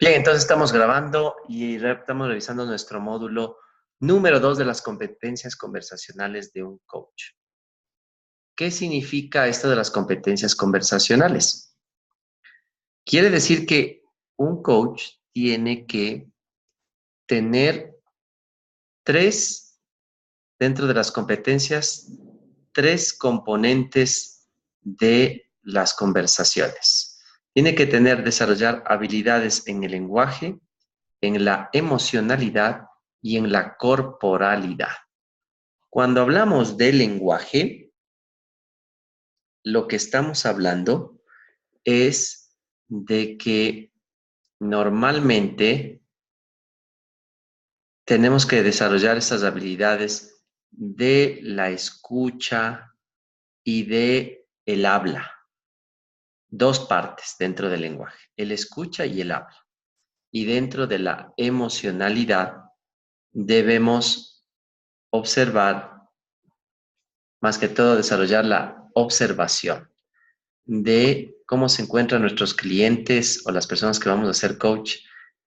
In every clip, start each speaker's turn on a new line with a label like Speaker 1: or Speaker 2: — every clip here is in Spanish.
Speaker 1: Bien, entonces estamos grabando y estamos revisando nuestro módulo número 2 de las competencias conversacionales de un coach. ¿Qué significa esto de las competencias conversacionales? Quiere decir que un coach tiene que tener dentro de las competencias, tres componentes de las conversaciones. Tiene que desarrollar habilidades en el lenguaje, en la emocionalidad y en la corporalidad. Cuando hablamos de lenguaje, lo que estamos hablando es de que normalmente tenemos que desarrollar estas habilidades de la escucha y de el habla. Dos partes dentro del lenguaje, el escucha y el habla. Y dentro de la emocionalidad debemos observar, más que todo desarrollar la observación de cómo se encuentran nuestros clientes o las personas que vamos a ser coach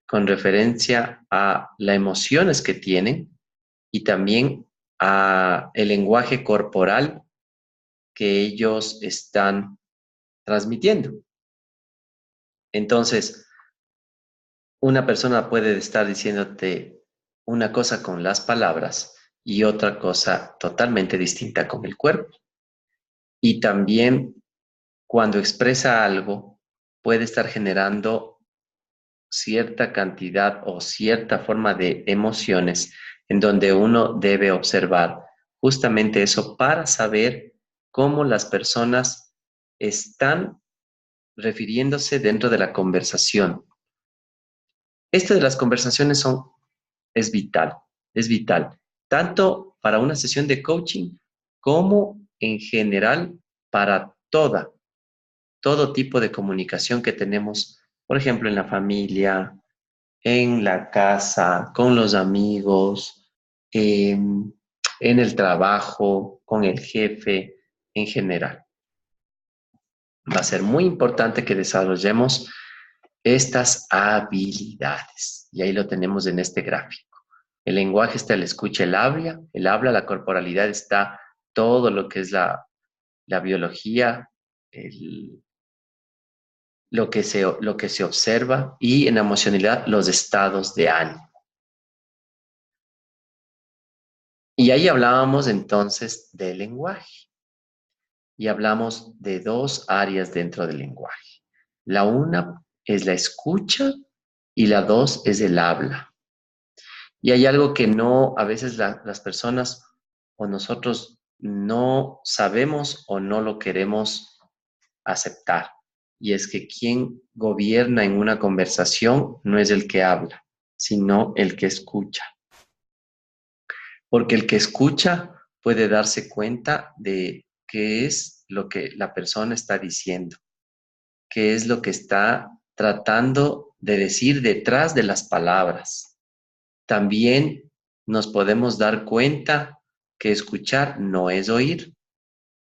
Speaker 1: con referencia a las emociones que tienen y también a el lenguaje corporal que ellos están transmitiendo. Entonces, una persona puede estar diciéndote una cosa con las palabras y otra cosa totalmente distinta con el cuerpo. Y también cuando expresa algo, puede estar generando cierta cantidad o cierta forma de emociones en donde uno debe observar justamente eso para saber cómo las personas están refiriéndose dentro de la conversación. Esto de las conversaciones es vital, tanto para una sesión de coaching como en general para todo tipo de comunicación que tenemos, por ejemplo, en la familia, en la casa, con los amigos, en el trabajo, con el jefe, en general. Va a ser muy importante que desarrollemos estas habilidades. Y ahí lo tenemos en este gráfico. El lenguaje está el escucha, el habla, la corporalidad está todo lo que es la biología, lo que se observa, y en la emocionalidad los estados de ánimo. Y ahí hablábamos entonces del lenguaje y hablamos de dos áreas dentro del lenguaje. La una es la escucha y la dos es el habla. Y hay algo que a veces las personas o nosotros no sabemos o no lo queremos aceptar. Y es que quien gobierna en una conversación no es el que habla, sino el que escucha. Porque el que escucha puede darse cuenta de qué es lo que la persona está diciendo, qué es lo que está tratando de decir detrás de las palabras. También nos podemos dar cuenta que escuchar no es oír,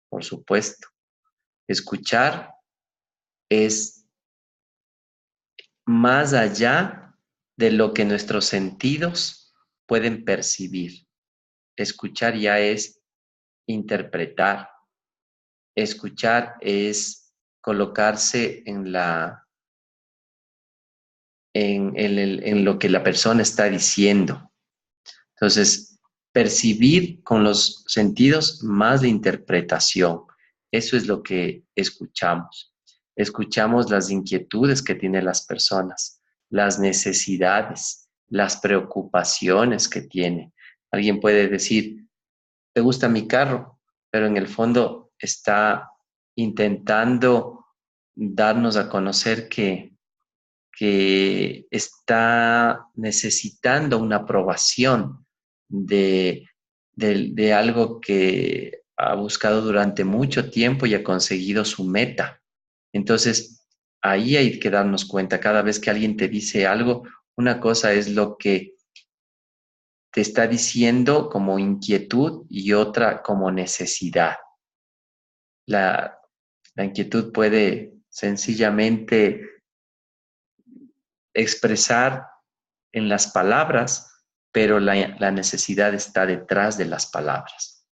Speaker 1: por supuesto. Escuchar es más allá de lo que nuestros sentidos pueden percibir. Escuchar ya es interpretar. Escuchar es colocarse en lo que la persona está diciendo. Entonces, percibir con los sentidos más de interpretación. Eso es lo que escuchamos. Escuchamos las inquietudes que tienen las personas, las necesidades, las preocupaciones que tiene. Alguien puede decir, ¿te gusta mi carro? Pero en el fondo está intentando darnos a conocer que está necesitando una aprobación de algo que ha buscado durante mucho tiempo y ha conseguido su meta. Entonces, ahí hay que darnos cuenta, cada vez que alguien te dice algo, una cosa es lo que te está diciendo como inquietud y otra como necesidad. La inquietud puede sencillamente expresar en las palabras, pero la necesidad está detrás de las palabras.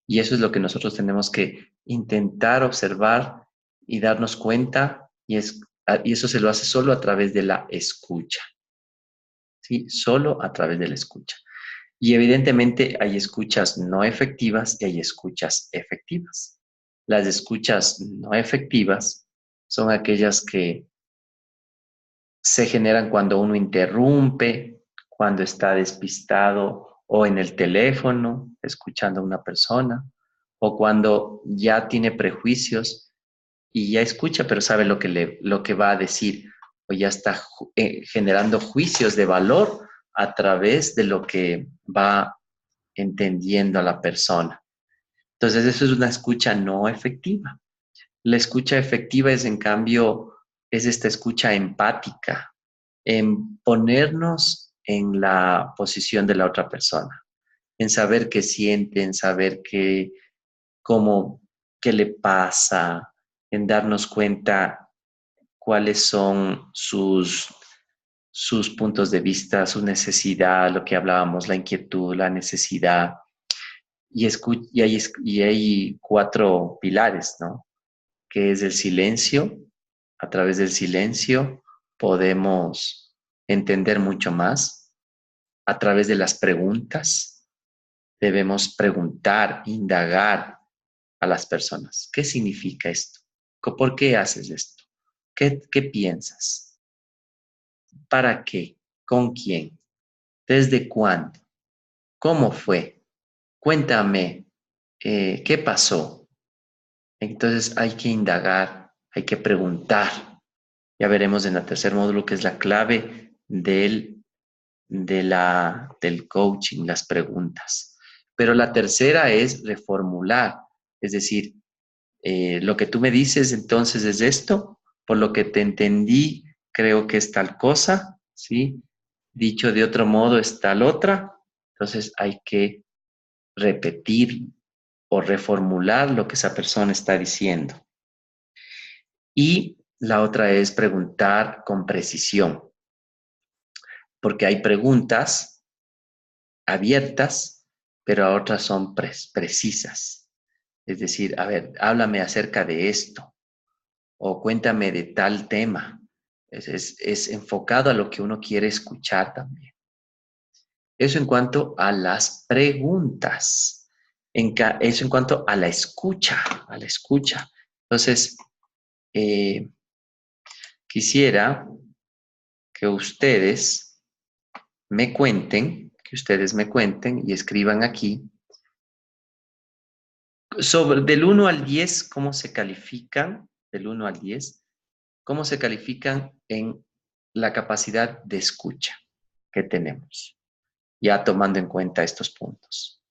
Speaker 1: Y eso es lo que nosotros tenemos que intentar observar y darnos cuenta, y eso se lo hace solo a través de la escucha, ¿sí? Solo a través de la escucha. Y evidentemente hay escuchas no efectivas y hay escuchas efectivas. Las escuchas no efectivas son aquellas que se generan cuando uno interrumpe, cuando está despistado o en el teléfono escuchando a una persona, o cuando ya tiene prejuicios y ya escucha, pero sabe lo que va a decir, o ya está generando juicios de valor a través de lo que va entendiendo a la persona. Entonces, eso es una escucha no efectiva. La escucha efectiva es, en cambio, es esta escucha empática, en ponernos en la posición de la otra persona, en saber qué siente, en saber cómo, qué le pasa, en darnos cuenta cuáles son sus puntos de vista, su necesidad, lo que hablábamos, la inquietud, la necesidad. Y hay cuatro pilares, ¿no? Que es el silencio. A través del silencio podemos entender mucho más. A través de las preguntas, debemos preguntar, indagar a las personas. ¿Qué significa esto? ¿Por qué haces esto? ¿Qué piensas? ¿Para qué? ¿Con quién? ¿Desde cuándo? ¿Cómo fue? Cuéntame, ¿qué pasó? Entonces hay que indagar, hay que preguntar. Ya veremos en el tercer módulo que es la clave del coaching, las preguntas. Pero la tercera es reformular, es decir, lo que tú me dices entonces es esto, por lo que te entendí, creo que es tal cosa, ¿sí? Dicho de otro modo es tal otra, entonces hay que repetir o reformular lo que esa persona está diciendo. Y la otra es preguntar con precisión, porque hay preguntas abiertas, pero otras son precisas. Es decir, a ver, háblame acerca de esto o cuéntame de tal tema. Es enfocado a lo que uno quiere escuchar también. Eso en cuanto a las preguntas. Eso en cuanto a la escucha, a la escucha. Entonces, quisiera que ustedes me cuenten y escriban aquí sobre del 1 al 10, ¿cómo se califican? Del 1 al 10, ¿cómo se califican en la capacidad de escucha que tenemos? Ya tomando en cuenta estos puntos.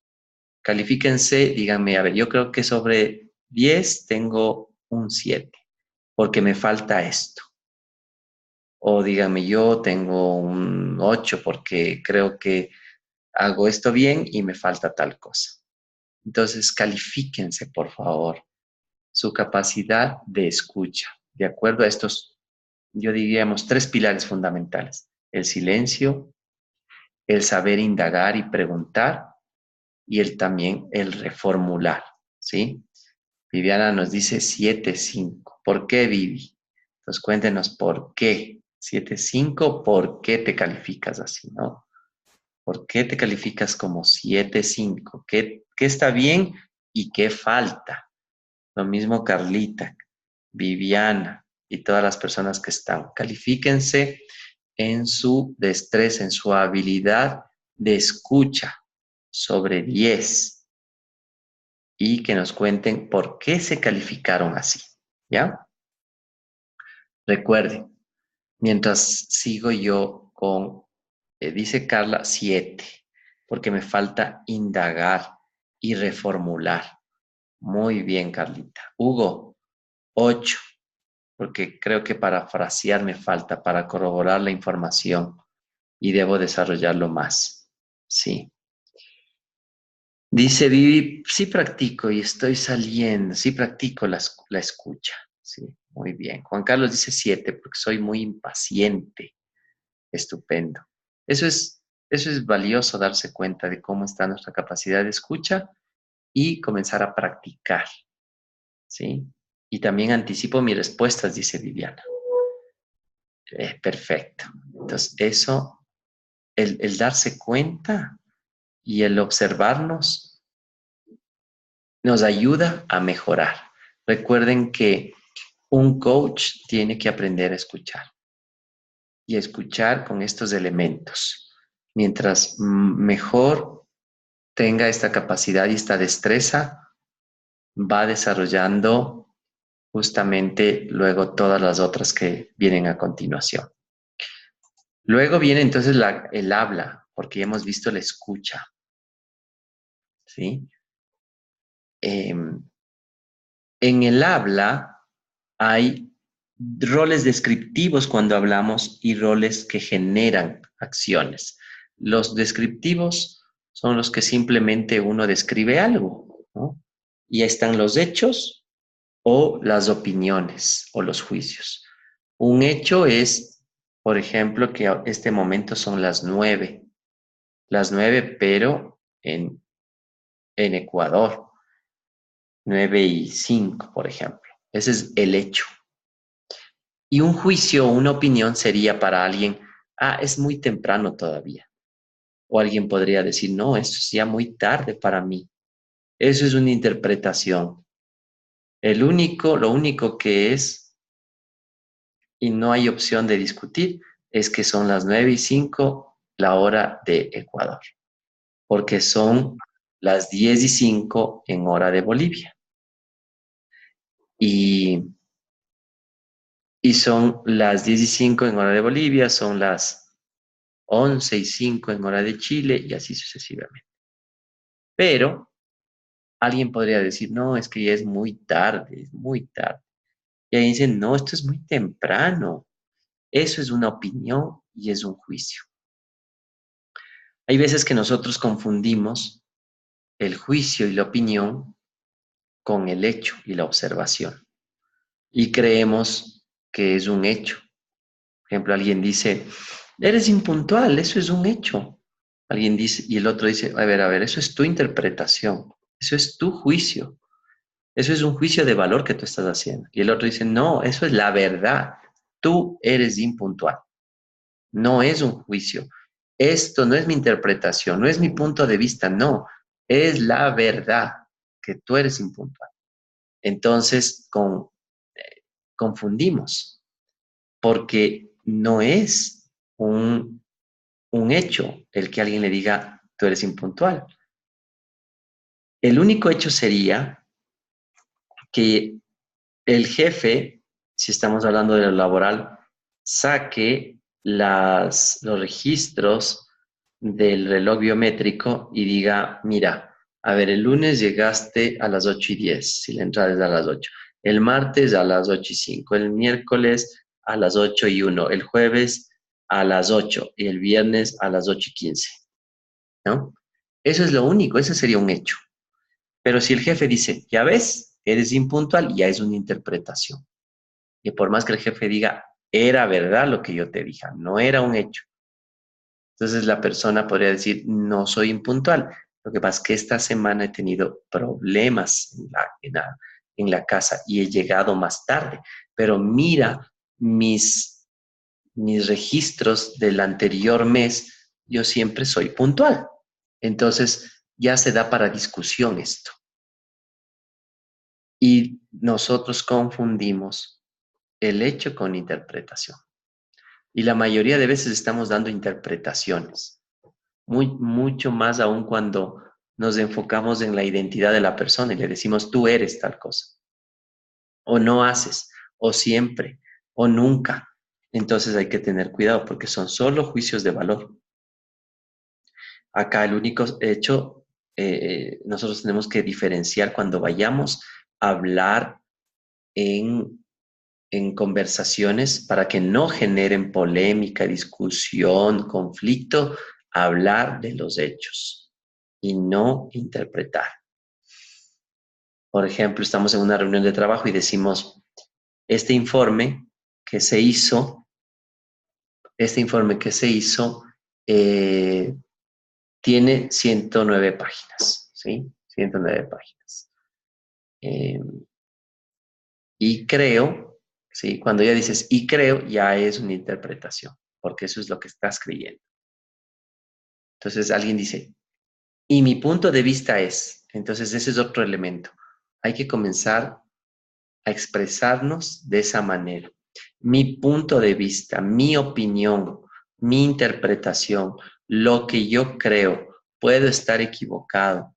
Speaker 1: Califíquense, díganme, a ver, yo creo que sobre 10 tengo un 7, porque me falta esto. O díganme, yo tengo un 8 porque creo que hago esto bien y me falta tal cosa. Entonces, califíquense, por favor, su capacidad de escucha, de acuerdo a estos, yo diríamos, 3 pilares fundamentales: el silencio, el saber indagar y preguntar, y también el reformular, ¿sí? Viviana nos dice 7.5. ¿Por qué, Vivi? Entonces, cuéntenos por qué. 7.5, ¿por qué te calificas así, no? ¿Por qué te calificas como 7.5? ¿Qué está bien y qué falta? Lo mismo Carlita, Viviana y todas las personas que están. Califíquense en su destreza, en su habilidad de escucha sobre 10 y que nos cuenten por qué se calificaron así, ¿ya? Recuerden, mientras sigo yo con, dice Carla, 7, porque me falta indagar y reformular. Muy bien, Carlita. Hugo, 8, porque creo que parafrasear me falta para corroborar la información y debo desarrollarlo más. Sí. Dice Vivi, sí practico y estoy saliendo, sí practico la escucha. Sí, muy bien. Juan Carlos dice 7, porque soy muy impaciente. Estupendo. Eso es valioso, darse cuenta de cómo está nuestra capacidad de escucha y comenzar a practicar, ¿sí? Y también anticipo mis respuestas, dice Viviana. Perfecto. Entonces, eso, el darse cuenta y el observarnos nos ayuda a mejorar. Recuerden que un coach tiene que aprender a escuchar y escuchar con estos elementos. Mientras mejor tenga esta capacidad y esta destreza, va desarrollando justamente luego todas las otras que vienen a continuación. Luego viene entonces el habla, porque ya hemos visto la escucha, ¿sí? En el habla hay roles descriptivos cuando hablamos y roles que generan acciones. Los descriptivos son los que simplemente uno describe algo, ¿no? Y ahí están los hechos o las opiniones o los juicios. Un hecho es, por ejemplo, que este momento son las 9, pero en Ecuador, 9:05, por ejemplo. Ese es el hecho. Y un juicio o una opinión sería para alguien, es muy temprano todavía. O alguien podría decir, no, esto es ya muy tarde para mí. Eso es una interpretación. Lo único que es, y no hay opción de discutir, es que son las 9:05 la hora de Ecuador, porque son las 10:05 en hora de Bolivia. Y son las 10:05 en hora de Bolivia, son las 11:05 en hora de Chile y así sucesivamente. Pero alguien podría decir, no, es que ya es muy tarde, es muy tarde. Y ahí dicen, no, esto es muy temprano. Eso es una opinión y es un juicio. Hay veces que nosotros confundimos el juicio y la opinión con el hecho y la observación. Y creemos que es un hecho. Por ejemplo, alguien dice, eres impuntual, eso es un hecho. Alguien dice, y el otro dice, a ver, eso es tu interpretación, eso es tu juicio, eso es un juicio de valor que tú estás haciendo. Y el otro dice, no, eso es la verdad, tú eres impuntual, no es un juicio. Esto no es mi interpretación, no es mi punto de vista, no, es la verdad que tú eres impuntual. Entonces, confundimos, porque no es un hecho el que alguien le diga, tú eres impuntual. El único hecho sería que el jefe, si estamos hablando de lo laboral, saque los registros del reloj biométrico y diga, mira, a ver, el lunes llegaste a las 8:10, si la entrada es a las 8. El martes a las 8:05, el miércoles a las 8:01, el jueves a las 8 y el viernes a las 8:15, ¿no? Eso es lo único, ese sería un hecho. Pero si el jefe dice, ya ves, eres impuntual, ya es una interpretación. Y por más que el jefe diga, era verdad lo que yo te dije, no era un hecho. Entonces la persona podría decir, no soy impuntual. Lo que pasa es que esta semana he tenido problemas en la casa y he llegado más tarde. Pero mira mis registros del anterior mes, yo siempre soy puntual. Entonces ya se da para discusión esto. Y nosotros confundimos el hecho con interpretación. Y la mayoría de veces estamos dando interpretaciones, mucho más aún cuando nos enfocamos en la identidad de la persona y le decimos, tú eres tal cosa, o no haces, o siempre, o nunca. Entonces hay que tener cuidado porque son solo juicios de valor. Acá el único hecho, nosotros tenemos que diferenciar cuando vayamos a hablar en conversaciones para que no generen polémica, discusión, conflicto, hablar de los hechos y no interpretar. Por ejemplo, estamos en una reunión de trabajo y decimos, este informe que se hizo Este informe que se hizo tiene 109 páginas, ¿sí? 109 páginas. Y creo, ¿sí? Cuando ya dices y creo, ya es una interpretación, porque eso es lo que estás creyendo. Entonces alguien dice, y mi punto de vista es, entonces ese es otro elemento. Hay que comenzar a expresarnos de esa manera. Mi punto de vista, mi opinión, mi interpretación, lo que yo creo, puedo estar equivocado.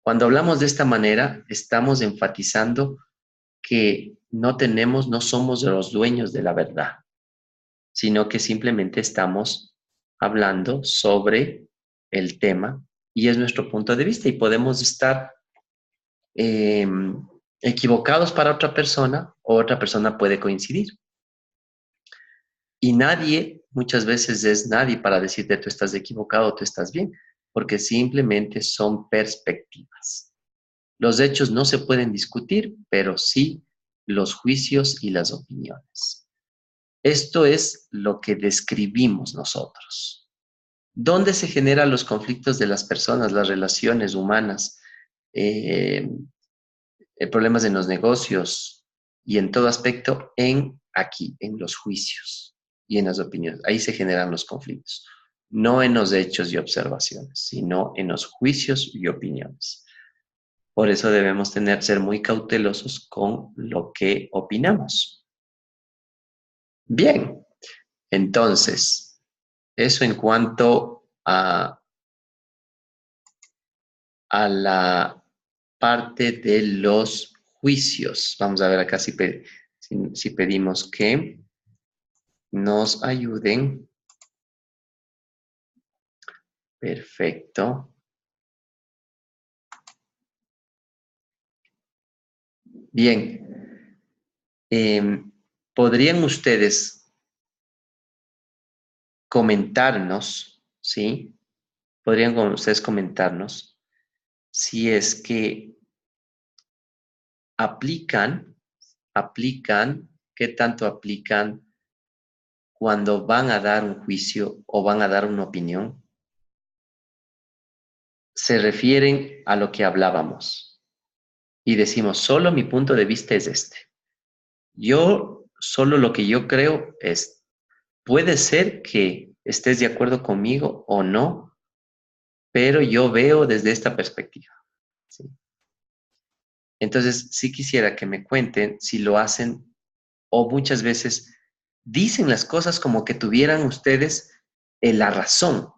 Speaker 1: Cuando hablamos de esta manera, estamos enfatizando que no somos los dueños de la verdad, sino que simplemente estamos hablando sobre el tema y es nuestro punto de vista y podemos estar eh, equivocados para otra persona o otra persona puede coincidir. Y nadie, muchas veces es nadie para decirte tú estás equivocado o tú estás bien, porque simplemente son perspectivas. Los hechos no se pueden discutir, pero sí los juicios y las opiniones. Esto es lo que describimos nosotros. ¿Dónde se generan los conflictos de las personas, las relaciones humanas, eh, problemas en los negocios y en todo aspecto? Aquí, en los juicios y en las opiniones. Ahí se generan los conflictos. No en los hechos y observaciones, sino en los juicios y opiniones. Por eso debemos ser muy cautelosos con lo que opinamos. Bien, entonces, eso en cuanto a la parte de los juicios. Vamos a ver acá si pedimos que nos ayuden. Perfecto. Bien. ¿Podrían ustedes comentarnos, sí? ¿Podrían ustedes comentarnos si es que aplican, qué tanto aplican cuando van a dar un juicio o van a dar una opinión? Se refieren a lo que hablábamos y decimos, solo mi punto de vista es este. Solo lo que yo creo es, puede ser que estés de acuerdo conmigo o no, pero yo veo desde esta perspectiva, ¿sí? Entonces, sí quisiera que me cuenten si lo hacen o muchas veces dicen las cosas como que tuvieran ustedes la razón.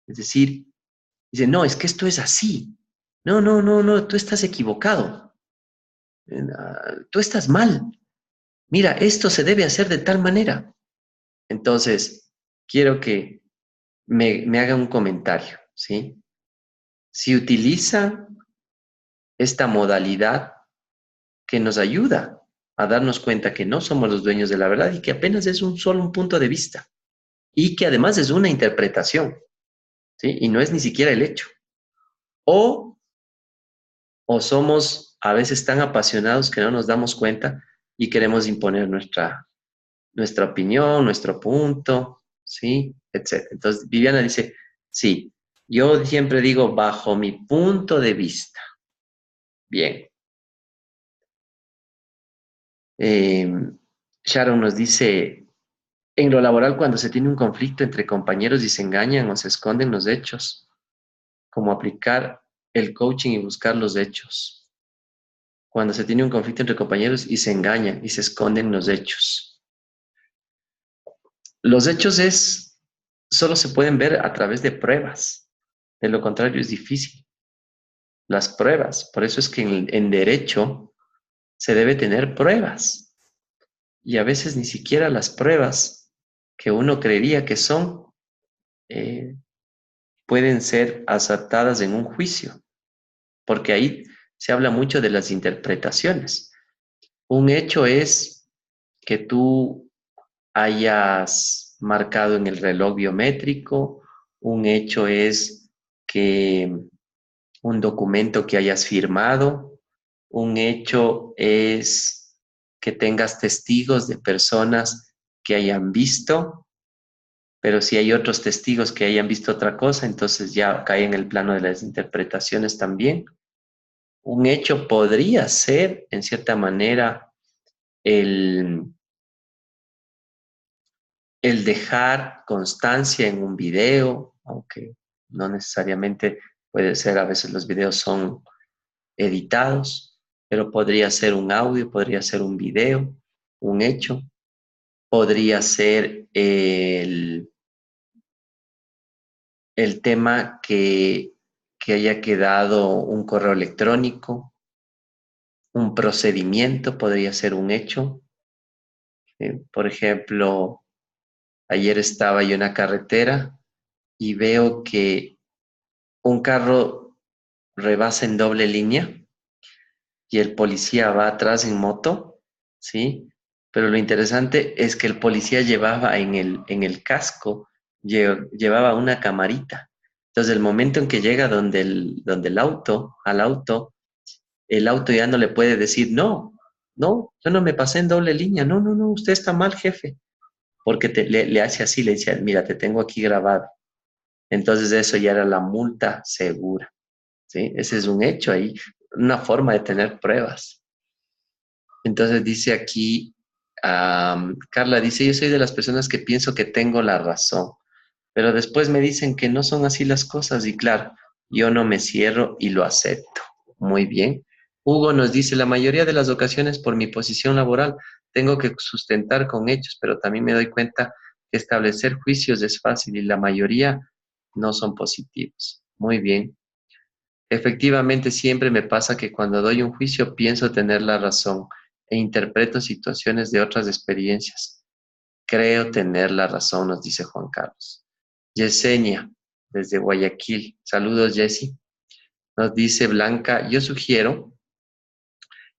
Speaker 1: Es decir, dicen, no, es que esto es así. No, no, no, no, tú estás equivocado. Tú estás mal. Mira, esto se debe hacer de tal manera. Entonces, quiero que me hagan un comentario, ¿sí? Si utilizan esta modalidad que nos ayuda a darnos cuenta que no somos los dueños de la verdad y que apenas es solo un punto de vista y que además es una interpretación, ¿sí? Y no es ni siquiera el hecho. O, o somos a veces tan apasionados que no nos damos cuenta y queremos imponer nuestra opinión, nuestro punto, ¿sí? Etcétera. Entonces, Viviana dice, sí, yo siempre digo bajo mi punto de vista. Bien. Eh, Sharon nos dice, en lo laboral, cuando se tiene un conflicto entre compañeros y se engañan o se esconden los hechos, como aplicar el coaching y buscar los hechos. Cuando se tiene un conflicto entre compañeros y se engañan y se esconden los hechos. Los hechos solo se pueden ver a través de pruebas. De lo contrario, es difícil. Las pruebas. Por eso es que en derecho se debe tener pruebas. Y a veces ni siquiera las pruebas que uno creería que son eh, pueden ser aceptadas en un juicio, porque ahí se habla mucho de las interpretaciones. Un hecho es que tú hayas marcado en el reloj biométrico, un hecho es que un documento que hayas firmado, un hecho es que tengas testigos de personas que hayan visto, pero si hay otros testigos que hayan visto otra cosa, entonces ya cae en el plano de las interpretaciones también. Un hecho podría ser, en cierta manera, el, el dejar constancia en un video, aunque no necesariamente puede ser, a veces los videos son editados, pero podría ser un audio, podría ser un video, un hecho, podría ser el tema que haya quedado un correo electrónico, un procedimiento, podría ser un hecho. Por ejemplo, ayer estaba yo en la carretera y veo que un carro rebasa en doble línea y el policía va atrás en moto, ¿sí? Pero lo interesante es que el policía llevaba en el casco, llevaba una camarita. Entonces, el momento en que llega donde el auto, al auto, el auto ya no le puede decir, no, no, yo no me pasé en doble línea, no, no, no, usted está mal, jefe, porque le hace así, le dice, mira, te tengo aquí grabado. Entonces, eso ya era la multa segura, ¿sí? Ese es un hecho ahí, una forma de tener pruebas. Entonces dice aquí, Carla dice, yo soy de las personas que pienso que tengo la razón, pero después me dicen que no son así las cosas y claro, yo no me cierro y lo acepto. Muy bien. Hugo nos dice, la mayoría de las ocasiones por mi posición laboral tengo que sustentar con hechos, pero también me doy cuenta que establecer juicios es fácil y la mayoría no son positivos. Muy bien. Efectivamente, siempre me pasa que cuando doy un juicio pienso tener la razón e interpreto situaciones de otras experiencias. Creo tener la razón, nos dice Juan Carlos. Yesenia, desde Guayaquil. Saludos, Jessy. Nos dice Blanca, yo sugiero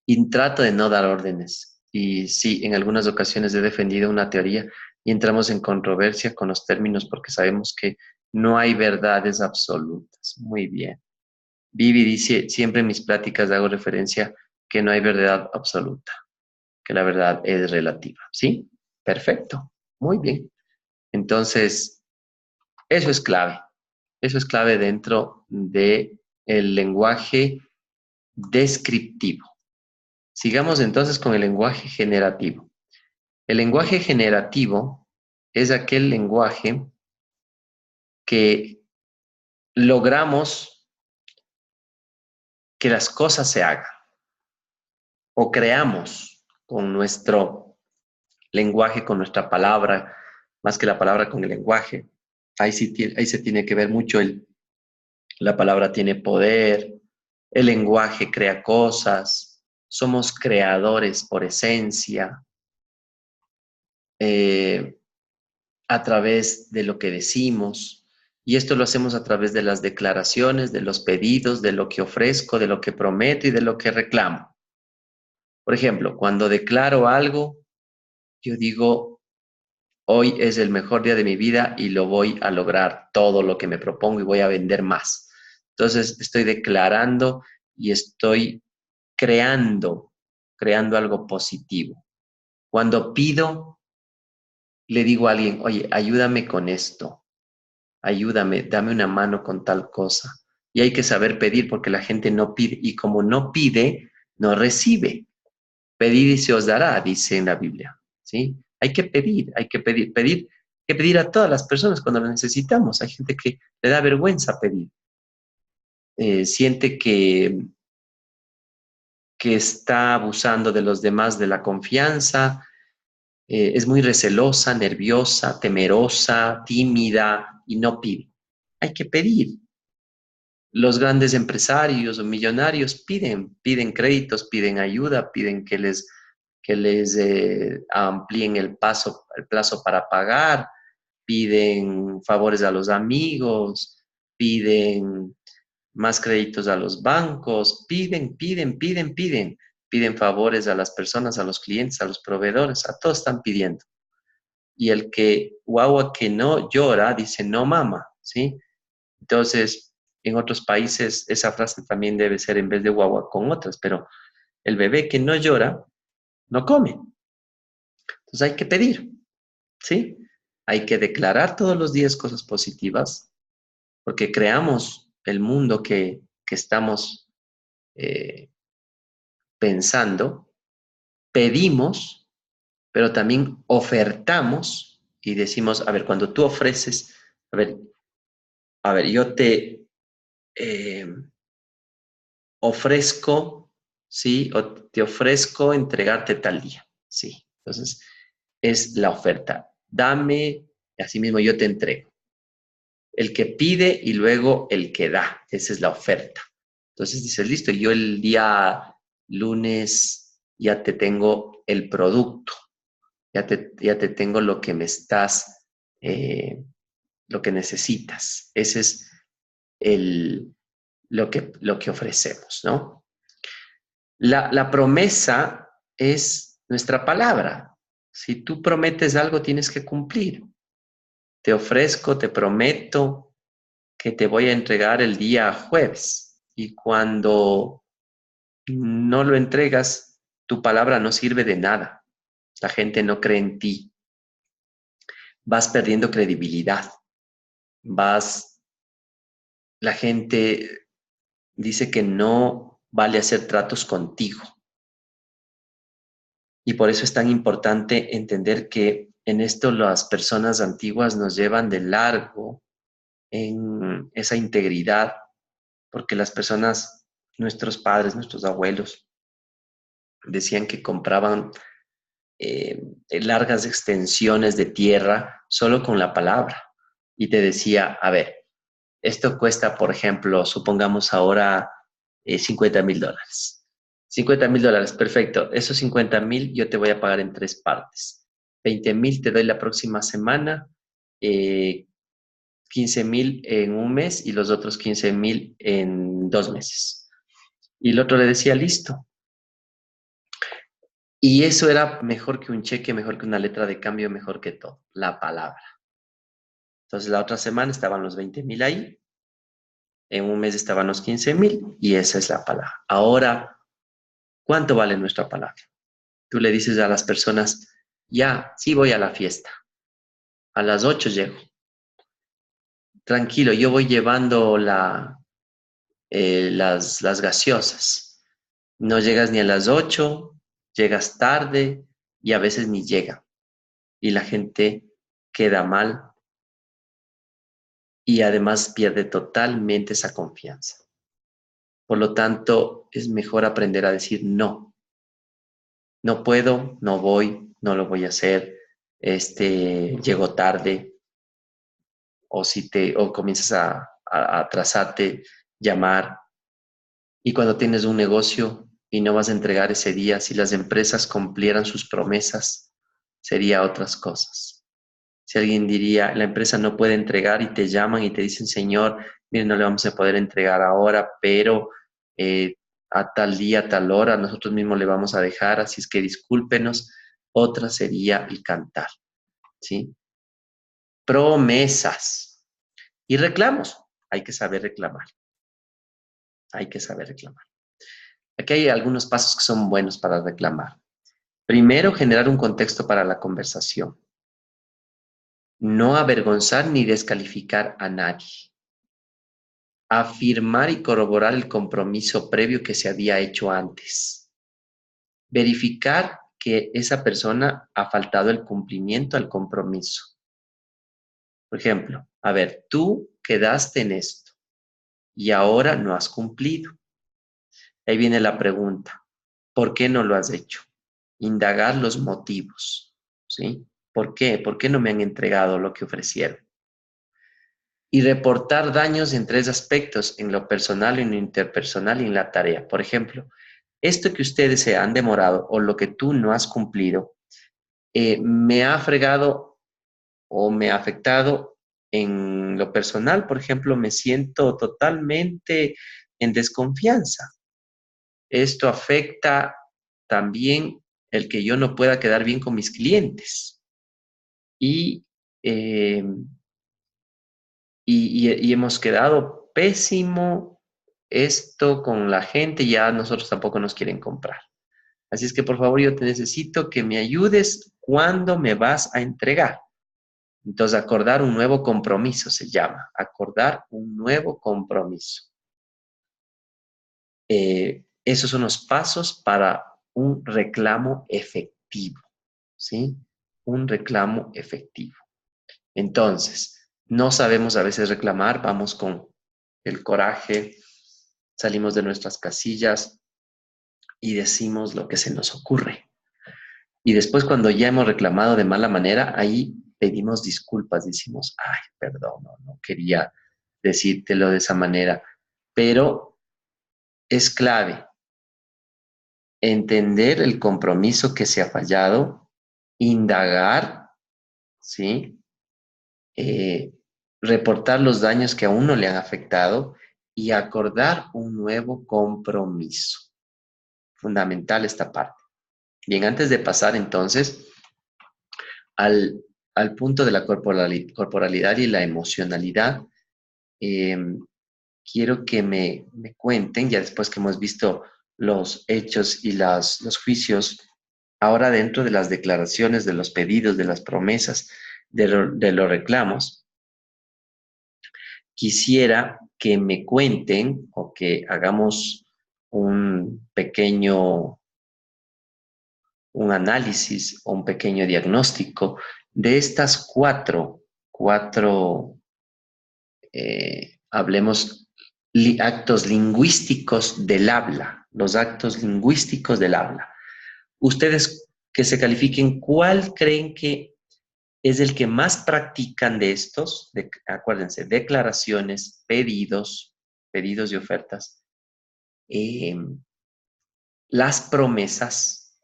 Speaker 1: y trato de no dar órdenes. Y sí, en algunas ocasiones he defendido una teoría y entramos en controversia con los términos porque sabemos que no hay verdades absolutas. Muy bien. Vivi dice, siempre en mis pláticas hago referencia que no hay verdad absoluta, que la verdad es relativa. ¿Sí? Perfecto. Muy bien. Entonces, eso es clave. Eso es clave dentro de el lenguaje descriptivo. Sigamos entonces con el lenguaje generativo. El lenguaje generativo es aquel lenguaje que logramos que las cosas se hagan o creamos con nuestro lenguaje, con nuestra palabra, más que la palabra con el lenguaje. Ahí se tiene que ver mucho la palabra tiene poder, el lenguaje crea cosas, somos creadores por esencia, eh, a través de lo que decimos, y esto lo hacemos a través de las declaraciones, de los pedidos, de lo que ofrezco, de lo que prometo y de lo que reclamo. Por ejemplo, cuando declaro algo, yo digo, hoy es el mejor día de mi vida y lo voy a lograr todo lo que me propongo y voy a vender más. Entonces, estoy declarando y estoy creando, creando algo positivo. Cuando pido, le digo a alguien, oye, ayúdame con esto, ayúdame, dame una mano con tal cosa. Y hay que saber pedir porque la gente no pide. Y como no pide, no recibe. Pedid y se os dará, dice en la Biblia. ¿Sí? Hay que pedir, pedir, hay que pedir a todas las personas cuando lo necesitamos. Hay gente que le da vergüenza pedir. Siente que está abusando de los demás de la confianza, es muy recelosa, nerviosa, temerosa, tímida y no pide. Hay que pedir. Los grandes empresarios o millonarios piden créditos, piden ayuda, piden que les amplíen el plazo para pagar, piden favores a los amigos, piden más créditos a los bancos, piden favores a las personas, a los clientes, a los proveedores, a todos están pidiendo. Y el que guagua que no llora, dice no mama, ¿sí? Entonces, en otros países esa frase también debe ser en vez de guagua con otras, pero el bebé que no llora, no come. Entonces hay que pedir. ¿sí? Hay que declarar todos los días cosas positivas, porque creamos el mundo que estamos eh, pensando, pedimos, pero también ofertamos y decimos, a ver, cuando tú ofreces, a ver, yo te eh, ofrezco, ¿sí? O te ofrezco entregarte tal día, ¿sí? Entonces, es la oferta. Dame, así mismo yo te entrego. El que pide y luego el que da. Esa es la oferta. Entonces dices, listo, yo el día lunes ya te tengo el producto, ya te tengo lo que me estás, lo que necesitas. Ese es el, lo que ofrecemos, ¿no? La promesa es nuestra palabra. Si tú prometes algo, tienes que cumplir. Te ofrezco, te prometo que te voy a entregar el día jueves. Y cuando no lo entregas, tu palabra no sirve de nada. La gente no cree en ti. Vas perdiendo credibilidad. La gente dice que no vale hacer tratos contigo. Y por eso es tan importante entender que en esto las personas antiguas nos llevan de largo en esa integridad, porque las personas, nuestros padres, nuestros abuelos, decían que compraban largas extensiones de tierra solo con la palabra. Y te decía, a ver, esto cuesta, por ejemplo, supongamos ahora $50,000. $50,000, perfecto. Esos 50,000 yo te voy a pagar en 3 partes. 20,000 te doy la próxima semana, 15,000 en un mes y los otros 15,000 en 2 meses. Y el otro le decía, listo. Y eso era mejor que un cheque, mejor que una letra de cambio, mejor que todo, la palabra. Entonces la otra semana estaban los 20,000 ahí, en un mes estaban los 15,000 y esa es la palabra. Ahora, ¿cuánto vale nuestra palabra? Tú le dices a las personas, ya, sí voy a la fiesta, a las 8 llego. Tranquilo, yo voy llevando las gaseosas. No llegas ni a las 8, llegas tarde y a veces ni llega. Y la gente queda mal y además pierde totalmente esa confianza. Por lo tanto, es mejor aprender a decir no. No puedo, no voy, no lo voy a hacer, llego tarde, o comienzas a atrasarte, llamar. Y cuando tienes un negocio y no vas a entregar ese día, si las empresas cumplieran sus promesas, sería otras cosas. Si alguien diría, la empresa no puede entregar y te llaman y te dicen, señor, miren, no le vamos a poder entregar ahora, pero a tal día, a tal hora, nosotros mismos le vamos a dejar, así es que discúlpenos. Otra sería el cantar, ¿sí? Promesas y reclamos. Hay que saber reclamar. Hay que saber reclamar. Aquí hay algunos pasos que son buenos para reclamar. Primero, generar un contexto para la conversación. No avergonzar ni descalificar a nadie. Afirmar y corroborar el compromiso previo que se había hecho antes. Verificar que esa persona ha faltado el cumplimiento al compromiso. Por ejemplo, a ver, tú quedaste en esto y ahora no has cumplido. Ahí viene la pregunta, ¿por qué no lo has hecho? Indagar los motivos, ¿sí? ¿Por qué? ¿Por qué no me han entregado lo que ofrecieron? Y reportar daños en 3 aspectos, en lo personal, en lo interpersonal y en la tarea. Por ejemplo, esto que ustedes se han demorado o lo que tú no has cumplido, me ha fregado o me ha afectado en lo personal. Por ejemplo, me siento totalmente en desconfianza. Esto afecta también el que yo no pueda quedar bien con mis clientes. Y, eh, y hemos quedado pésimo esto con la gente, ya nosotros tampoco nos quieren comprar. Así es que por favor yo te necesito que me ayudes cuando me vas a entregar. Entonces, acordar un nuevo compromiso se llama. Acordar un nuevo compromiso. Esos son los pasos para un reclamo efectivo, ¿sí? Un reclamo efectivo. Entonces, no sabemos a veces reclamar, vamos con el coraje, salimos de nuestras casillas y decimos lo que se nos ocurre. Y después cuando ya hemos reclamado de mala manera, ahí pedimos disculpas, decimos, ay, perdón, no quería decírtelo de esa manera. Pero es clave entender el compromiso que se ha fallado, indagar, ¿sí? Eh, reportar los daños que a uno le han afectado y acordar un nuevo compromiso. Fundamental esta parte. Bien, antes de pasar entonces al, al punto de la corporalidad y la emocionalidad, eh, quiero que me cuenten, ya después que hemos visto los hechos y los juicios, ahora dentro de las declaraciones, de los pedidos, de las promesas, de los reclamos, quisiera que me cuenten o que hagamos un pequeño, un análisis o un pequeño diagnóstico de estas cuatro hablemos, actos lingüísticos del habla, los actos lingüísticos del habla. Ustedes que se califiquen, ¿cuál creen que es el que más practican de estos? Acuérdense, declaraciones, pedidos y ofertas, eh, las promesas,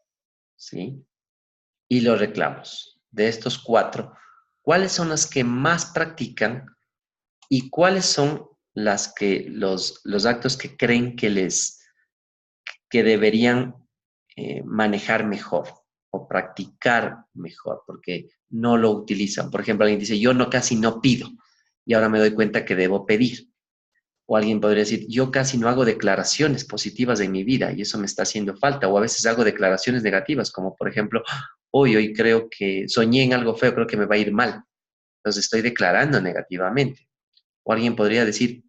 Speaker 1: ¿sí? Y los reclamos. De estos cuatro, ¿cuáles son las que más practican y cuáles son los actos que creen que deberían manejar mejor o practicar mejor, porque no lo utilizan? Por ejemplo, alguien dice, yo no casi no pido y ahora me doy cuenta que debo pedir. O alguien podría decir, yo casi no hago declaraciones positivas en mi vida y eso me está haciendo falta. O a veces hago declaraciones negativas, como por ejemplo, hoy creo que soñé en algo feo, creo que me va a ir mal. Entonces estoy declarando negativamente. O alguien podría decir,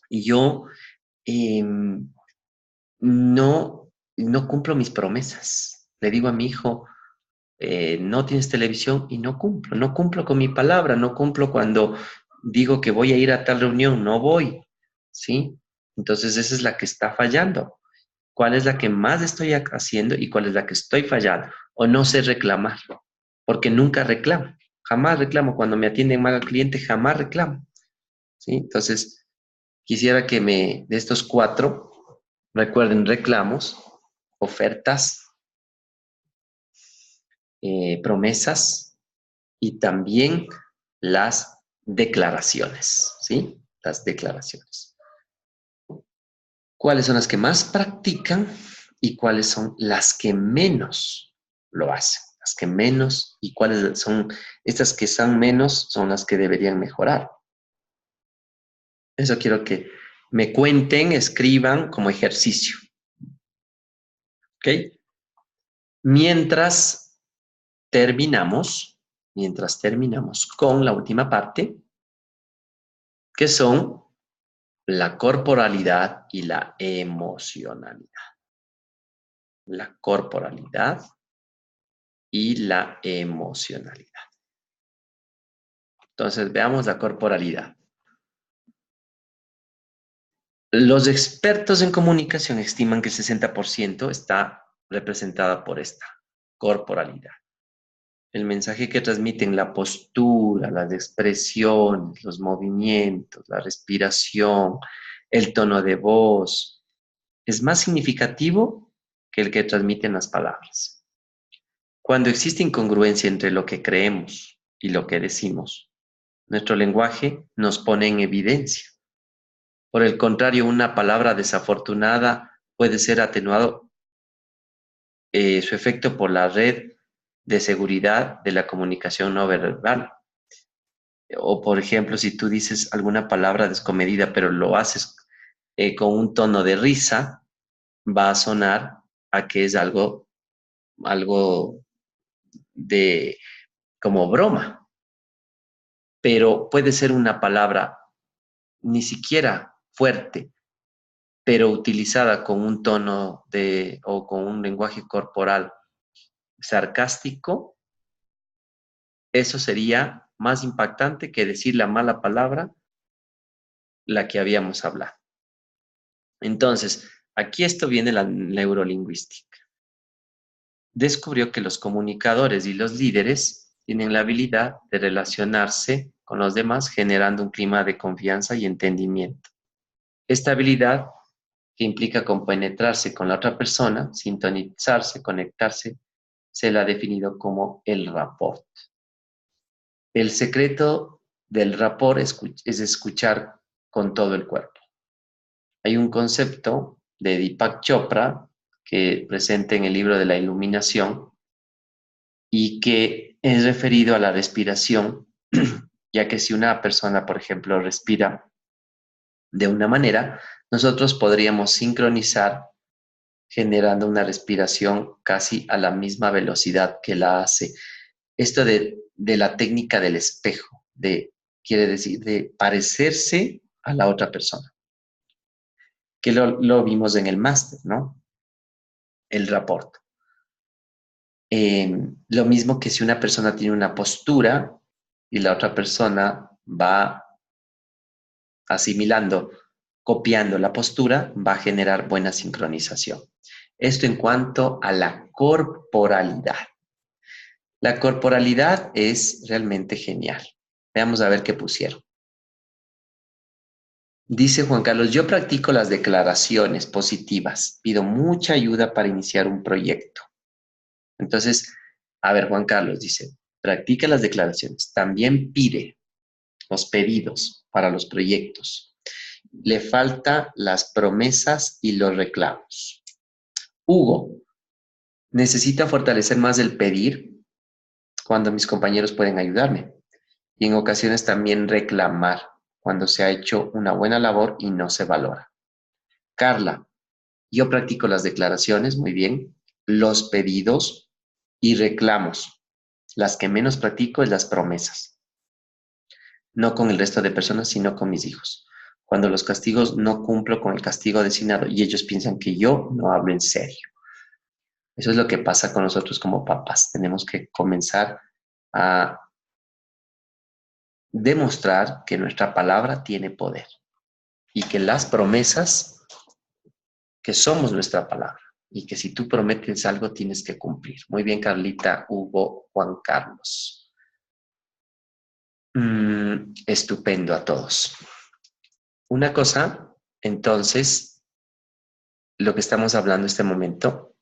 Speaker 1: yo eh, no cumplo mis promesas. Le digo a mi hijo, no tienes televisión y no cumplo con mi palabra, no cumplo cuando digo que voy a ir a tal reunión, no voy, ¿sí? Entonces esa es la que está fallando. ¿Cuál es la que más estoy haciendo y cuál es la que estoy fallando? O no sé reclamar, porque nunca reclamo, jamás reclamo. Cuando me atienden mal al cliente, jamás reclamo, ¿sí? Entonces, quisiera de estos cuatro, recuerden reclamos, ofertas, promesas y también las declaraciones, ¿sí? Las declaraciones. ¿Cuáles son las que más practican y cuáles son las que menos lo hacen? Las que menos y cuáles son estas que son menos son las que deberían mejorar. Eso quiero que me cuenten, escriban como ejercicio. ¿Ok? Mientras mientras terminamos con la última parte, que son la corporalidad y la emocionalidad. La corporalidad y la emocionalidad. Entonces, veamos la corporalidad. Los expertos en comunicación estiman que el 60% está representada por esta corporalidad. El mensaje que transmiten, la postura, las expresiones, los movimientos, la respiración, el tono de voz, es más significativo que el que transmiten las palabras. Cuando existe incongruencia entre lo que creemos y lo que decimos, nuestro lenguaje nos pone en evidencia. Por el contrario, una palabra desafortunada puede ser atenuado su efecto por la red de seguridad de la comunicación no verbal. O, por ejemplo, si tú dices alguna palabra descomedida, pero lo haces con un tono de risa, va a sonar a que es algo de como broma. pero puede ser una palabra ni siquiera fuerte, pero utilizada con un tono o con un lenguaje corporal sarcástico, eso sería más impactante que decir la mala palabra, la que habíamos hablado. Entonces, aquí esto viene la neurolingüística. Descubrió que los comunicadores y los líderes tienen la habilidad de relacionarse con los demás generando un clima de confianza y entendimiento. Esta habilidad, que implica compenetrarse con la otra persona, sintonizarse, conectarse, se la ha definido como el rapport. El secreto del rapport es escuchar con todo el cuerpo. Hay un concepto de Deepak Chopra que presenta en el libro de la iluminación y que es referido a la respiración, ya que si una persona, por ejemplo, respira de una manera, nosotros podríamos sincronizar generando una respiración casi a la misma velocidad que la hace. Esto de la técnica del espejo, quiere decir, de parecerse a la otra persona, que lo vimos en el máster, ¿no? El rapport. Lo mismo que si una persona tiene una postura y la otra persona va asimilando, copiando la postura, va a generar buena sincronización. Esto en cuanto a la corporalidad. La corporalidad es realmente genial. Veamos a ver qué pusieron. Dice Juan Carlos, yo practico las declaraciones positivas. Pido mucha ayuda para iniciar un proyecto. Entonces, a ver, Juan Carlos dice, practica las declaraciones. También pide los pedidos para los proyectos. Le falta las promesas y los reclamos. Hugo, necesita fortalecer más el pedir cuando mis compañeros pueden ayudarme. Y en ocasiones también reclamar cuando se ha hecho una buena labor y no se valora. Carla, yo practico las declaraciones, muy bien, los pedidos y reclamos. Las que menos practico es las promesas. No con el resto de personas, sino con mis hijos. Cuando los castigos no cumplo con el castigo designado y ellos piensan que yo no hablo en serio. Eso es lo que pasa con nosotros como papás. Tenemos que comenzar a demostrar que nuestra palabra tiene poder y que las promesas, que somos nuestra palabra y que si tú prometes algo tienes que cumplir. Muy bien, Carlita, Hugo, Juan Carlos. Estupendo a todos. Una cosa, entonces, lo que estamos hablando en este momento,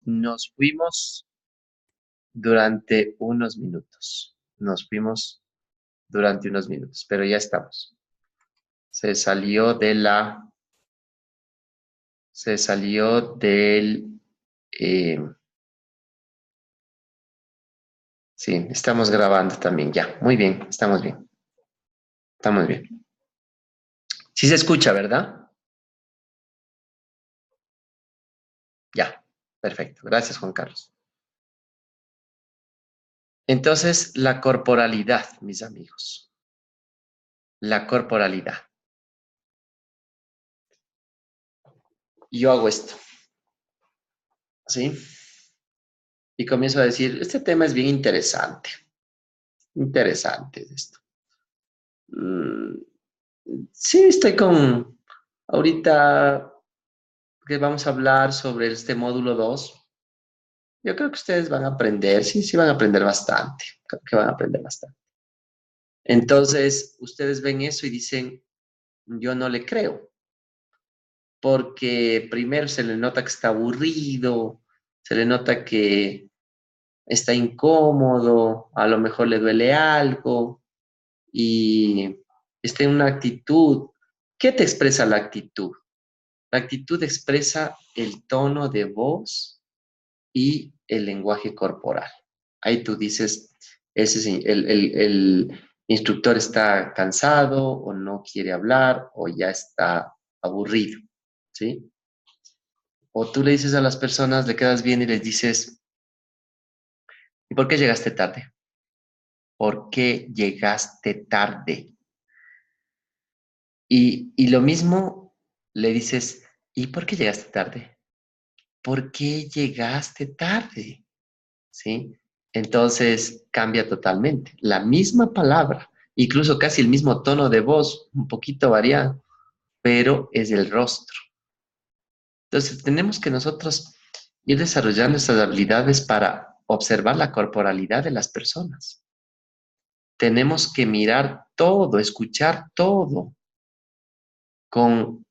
Speaker 1: nos fuimos durante unos minutos. Nos fuimos durante unos minutos, pero ya estamos. Se salió del, eh, sí, estamos grabando también, ya, muy bien, estamos bien, estamos bien. Sí se escucha, ¿verdad? Ya, perfecto, gracias Juan Carlos. Entonces, la corporalidad, mis amigos, la corporalidad. Yo hago esto, ¿sí? Y comienzo a decir, este tema es bien interesante, interesante esto. Mm, sí, estoy ahorita que vamos a hablar sobre este módulo 2. Yo creo que ustedes van a aprender, sí, sí van a aprender bastante, creo que van a aprender bastante. Entonces, ustedes ven eso y dicen, yo no le creo, porque primero se le nota que está aburrido, se le nota que está incómodo, a lo mejor le duele algo y está en una actitud. ¿Qué te expresa la actitud? La actitud expresa el tono de voz y el lenguaje corporal. Ahí tú dices, el instructor está cansado o no quiere hablar o ya está aburrido, ¿sí? O tú le dices a las personas, le quedas bien y les dices, ¿y por qué llegaste tarde? ¿Por qué llegaste tarde? Y lo mismo le dices, ¿y por qué llegaste tarde? ¿Por qué llegaste tarde? ¿Sí? Entonces cambia totalmente. La misma palabra, incluso casi el mismo tono de voz, un poquito variado, pero es el rostro. Entonces tenemos que nosotros ir desarrollando estas habilidades para observar la corporalidad de las personas. Tenemos que mirar todo, escuchar todo, con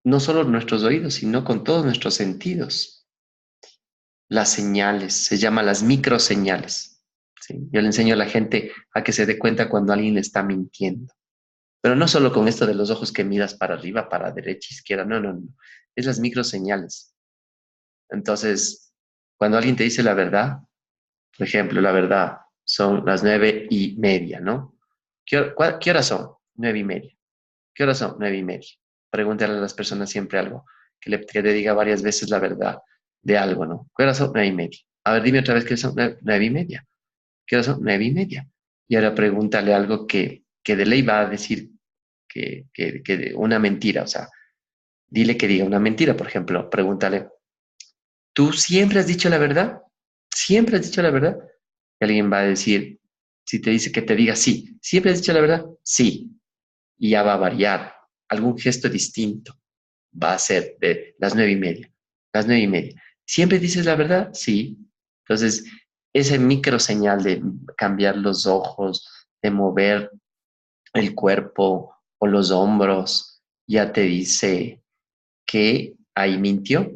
Speaker 1: no solo nuestros oídos, sino con todos nuestros sentidos. Las señales, se llaman las microseñales. ¿Sí? Yo le enseño a la gente a que se dé cuenta cuando alguien le está mintiendo. Pero no solo con esto de los ojos que miras para arriba, para derecha, izquierda, no, no, no. Es las microseñales. Entonces, cuando alguien te dice la verdad, por ejemplo, la verdad son las 9:30, ¿no? ¿Qué horas son? 9:30. ¿Qué horas son? 9:30. Pregúntale a las personas siempre algo, que le diga varias veces la verdad de algo, ¿no? ¿Qué horas son? 9:30. A ver, dime otra vez qué son 9:30. ¿Qué horas son? 9:30. Y ahora pregúntale algo que de ley va a decir que una mentira, o sea, dile que diga una mentira, por ejemplo, pregúntale, ¿tú siempre has dicho la verdad? ¿Siempre has dicho la verdad? Y alguien va a decir, si te dice que te diga sí, ¿siempre has dicho la verdad? Sí. Y ya va a variar. Algún gesto distinto va a ser de las 9:30. Las 9:30. ¿Siempre dices la verdad? Sí. Entonces, ese micro señal de cambiar los ojos, de mover el cuerpo o los hombros, ya te dice que ahí mintió.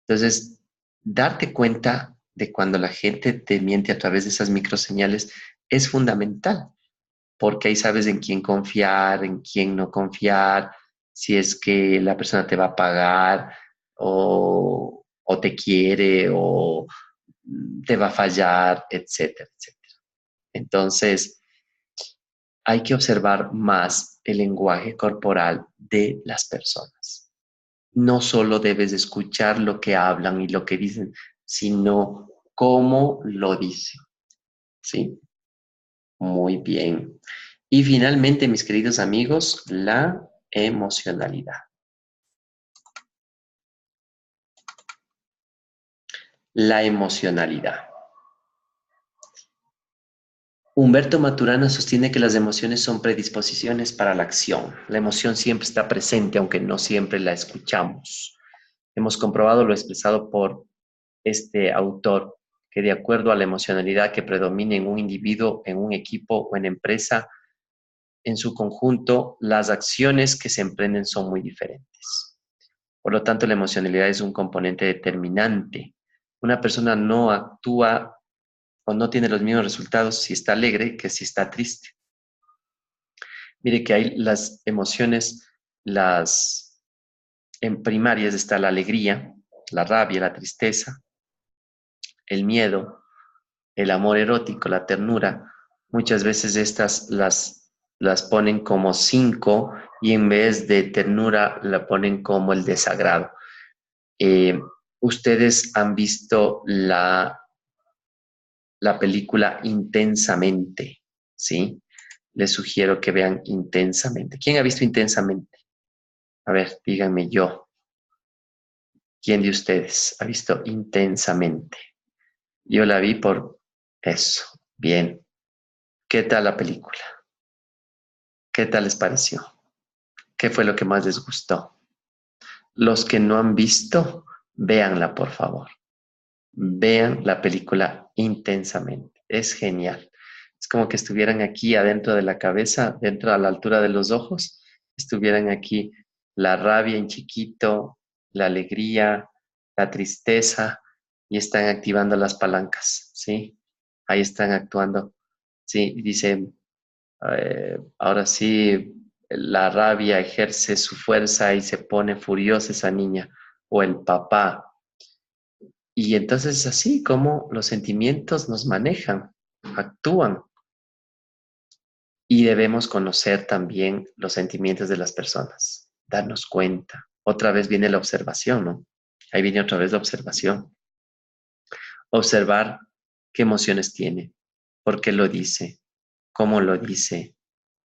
Speaker 1: Entonces, darte cuenta de cuando la gente te miente a través de esas microseñales es fundamental, porque ahí sabes en quién confiar, en quién no confiar, si es que la persona te va a pagar o te quiere o te va a fallar, etcétera, etcétera. Entonces, hay que observar más el lenguaje corporal de las personas. No solo debes escuchar lo que hablan y lo que dicen, sino cómo lo dicen. ¿Sí? Muy bien. Y finalmente, mis queridos amigos, la emocionalidad. La emocionalidad. Humberto Maturana sostiene que las emociones son predisposiciones para la acción. La emoción siempre está presente, aunque no siempre la escuchamos. Hemos comprobado lo expresado por este autor, que de acuerdo a la emocionalidad que predomina en un individuo, en un equipo o en empresa, en su conjunto, las acciones que se emprenden son muy diferentes. Por lo tanto, la emocionalidad es un componente determinante. Una persona no actúa o no tiene los mismos resultados si está alegre que si está triste. Mire que hay las emociones, en primarias está la alegría, la rabia, la tristeza, el miedo, el amor erótico, la ternura. Muchas veces estas las ponen como 5 y en vez de ternura la ponen como el desagrado. Eh, Ustedes han visto la película Intensamente, ¿sí? Les sugiero que vean Intensamente. ¿Quién ha visto Intensamente? A ver, díganme yo. ¿Quién de ustedes ha visto Intensamente? Yo la vi por eso. Bien. ¿Qué tal la película? ¿Qué tal les pareció? ¿Qué fue lo que más les gustó? Los que no han visto, véanla, por favor. Vean la película Intensamente. Es genial. Es como que estuvieran aquí adentro de la cabeza, dentro a la altura de los ojos, estuvieran aquí la rabia en chiquito, la alegría, la tristeza, y están activando las palancas, ¿sí? Ahí están actuando, ¿sí? Y dice, ahora sí, la rabia ejerce su fuerza y se pone furiosa esa niña, o el papá. Y entonces es así como los sentimientos nos manejan, actúan. Y debemos conocer también los sentimientos de las personas, darnos cuenta. Otra vez viene la observación, ¿no? Ahí viene otra vez la observación. Observar qué emociones tiene, por qué lo dice, cómo lo dice,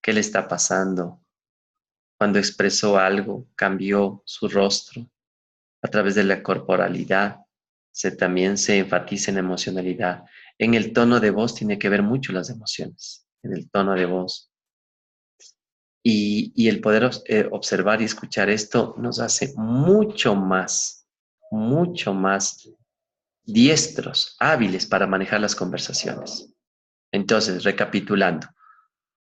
Speaker 1: qué le está pasando. Cuando expresó algo, cambió su rostro a través de la corporalidad. También se enfatiza en emocionalidad. En el tono de voz tiene que ver mucho las emociones, en el tono de voz. Y el poder observar y escuchar esto nos hace mucho más diestros, hábiles para manejar las conversaciones. Entonces, recapitulando,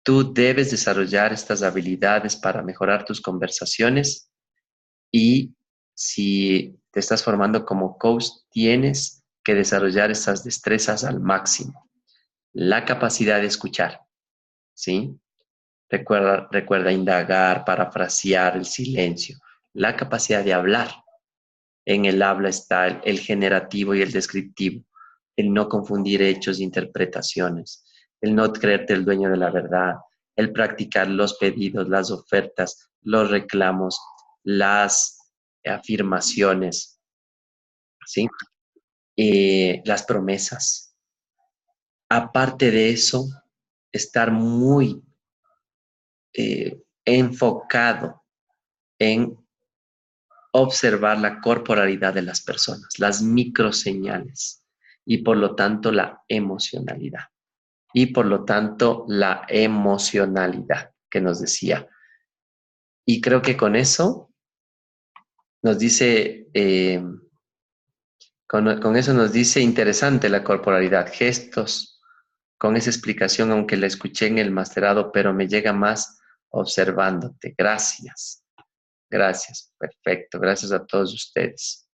Speaker 1: tú debes desarrollar estas habilidades para mejorar tus conversaciones y si te estás formando como coach, tienes que desarrollar estas destrezas al máximo. La capacidad de escuchar, ¿sí? Recuerda indagar, parafrasear el silencio. La capacidad de hablar. En el habla está el generativo y el descriptivo. El no confundir hechos e interpretaciones. El no creerte el dueño de la verdad. El practicar los pedidos, las ofertas, los reclamos, las afirmaciones, ¿sí? Las promesas. Aparte de eso, estar muy enfocado en observar la corporalidad de las personas, las microseñales y por lo tanto la emocionalidad. Y por lo tanto la emocionalidad que nos decía. Y creo que con eso nos dice, con eso nos dice interesante la corporalidad, gestos, con esa explicación, aunque la escuché en el masterado, pero me llega más observándote. Gracias, gracias, perfecto, gracias a todos ustedes.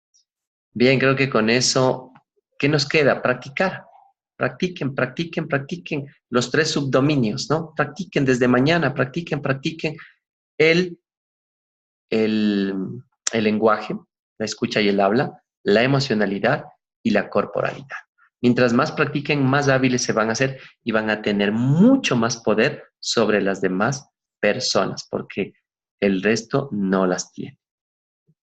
Speaker 1: Bien, creo que con eso, ¿qué nos queda? Practicar. Practiquen los tres subdominios, ¿no? Practiquen desde mañana, practiquen el, el, el lenguaje, la escucha y el habla, la emocionalidad y la corporalidad. Mientras más practiquen, más hábiles se van a hacer y van a tener mucho más poder sobre las demás personas, porque el resto no las tiene.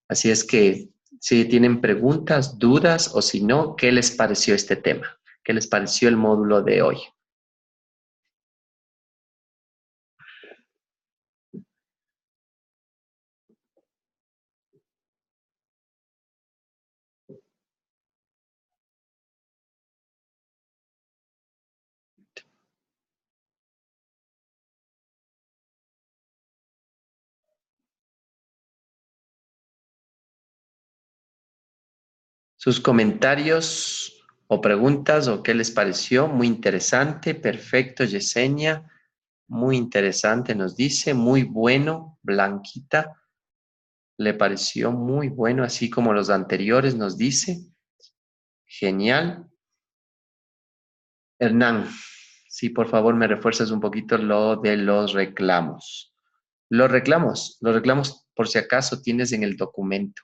Speaker 1: Así es que si tienen preguntas, dudas o si no, ¿qué les pareció este tema? ¿Qué les pareció el módulo de hoy? Sus comentarios o preguntas o qué les pareció. Muy interesante, perfecto, Yesenia. Muy interesante, nos dice. Muy bueno, Blanquita. Le pareció muy bueno, así como los anteriores, nos dice. Genial. Hernán, sí, por favor, me refuerzas un poquito lo de los reclamos. Los reclamos, por si acaso tienes en el documento.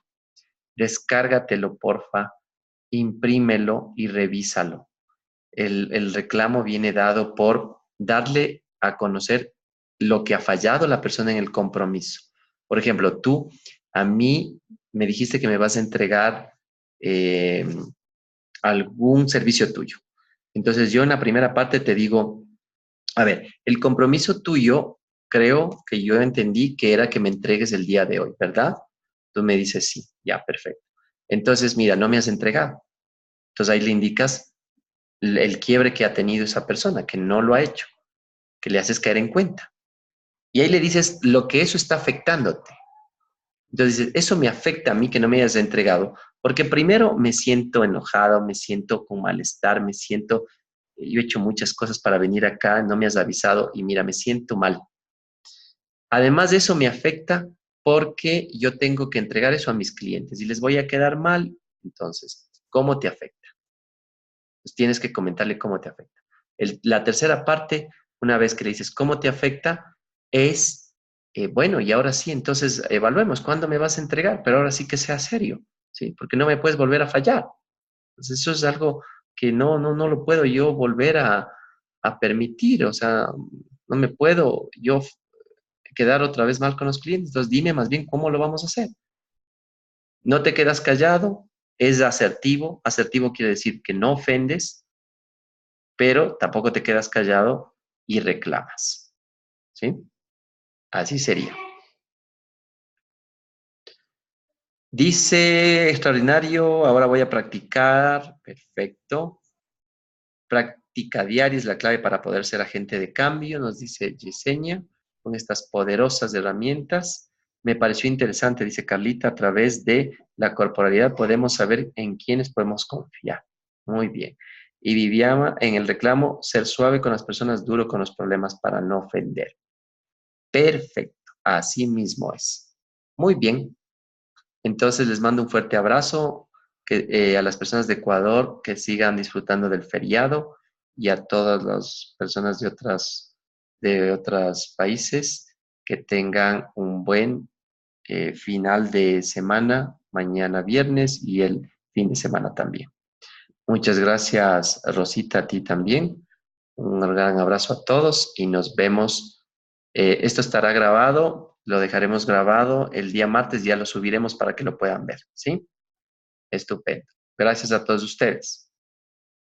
Speaker 1: Descárgatelo, porfa, imprímelo y revísalo. El reclamo viene dado por darle a conocer lo que ha fallado la persona en el compromiso. Por ejemplo, tú a mí me dijiste que me vas a entregar eh, algún servicio tuyo. Entonces yo en la primera parte te digo, a ver, el compromiso tuyo, creo que yo entendí que era que me entregues el día de hoy, ¿verdad? Tú me dices sí, ya, perfecto. Entonces, mira, no me has entregado. Entonces ahí le indicas el quiebre que ha tenido esa persona, que no lo ha hecho, que le haces caer en cuenta. Y ahí le dices lo que eso está afectándote. Entonces dices, eso me afecta a mí que no me hayas entregado, porque primero me siento enojado, me siento con malestar, me siento, yo he hecho muchas cosas para venir acá, no me has avisado y mira, me siento mal. Además de eso me afecta porque yo tengo que entregar eso a mis clientes y les voy a quedar mal. Entonces, ¿cómo te afecta? Pues tienes que comentarle cómo te afecta. La tercera parte, una vez que le dices cómo te afecta, es, bueno, y ahora sí, entonces evaluemos cuándo me vas a entregar, pero ahora sí que sea serio, ¿sí? Porque no me puedes volver a fallar. Entonces, eso es algo que no lo puedo yo volver a permitir. O sea, no me puedo yo quedar otra vez mal con los clientes. Entonces, dime más bien cómo lo vamos a hacer. No te quedas callado, es asertivo. Asertivo quiere decir que no ofendes, pero tampoco te quedas callado y reclamas. ¿Sí? Así sería. Dice, extraordinario, ahora voy a practicar. Perfecto. Práctica diaria es la clave para poder ser agente de cambio, nos dice Yesenia, con estas poderosas herramientas. Me pareció interesante, dice Carlita, a través de la corporalidad podemos saber en quiénes podemos confiar. Muy bien. Y Viviana, en el reclamo, ser suave con las personas, duro con los problemas para no ofender. Perfecto, así mismo es. Muy bien. Entonces les mando un fuerte abrazo a las personas de Ecuador que sigan disfrutando del feriado y a todas las personas de otros países que tengan un buen final de semana, mañana viernes y el fin de semana también. Muchas gracias, Rosita, a ti también. Un gran abrazo a todos y nos vemos. Esto estará grabado, lo dejaremos grabado el día martes, ya lo subiremos para que lo puedan ver, ¿sí? Estupendo. Gracias a todos ustedes.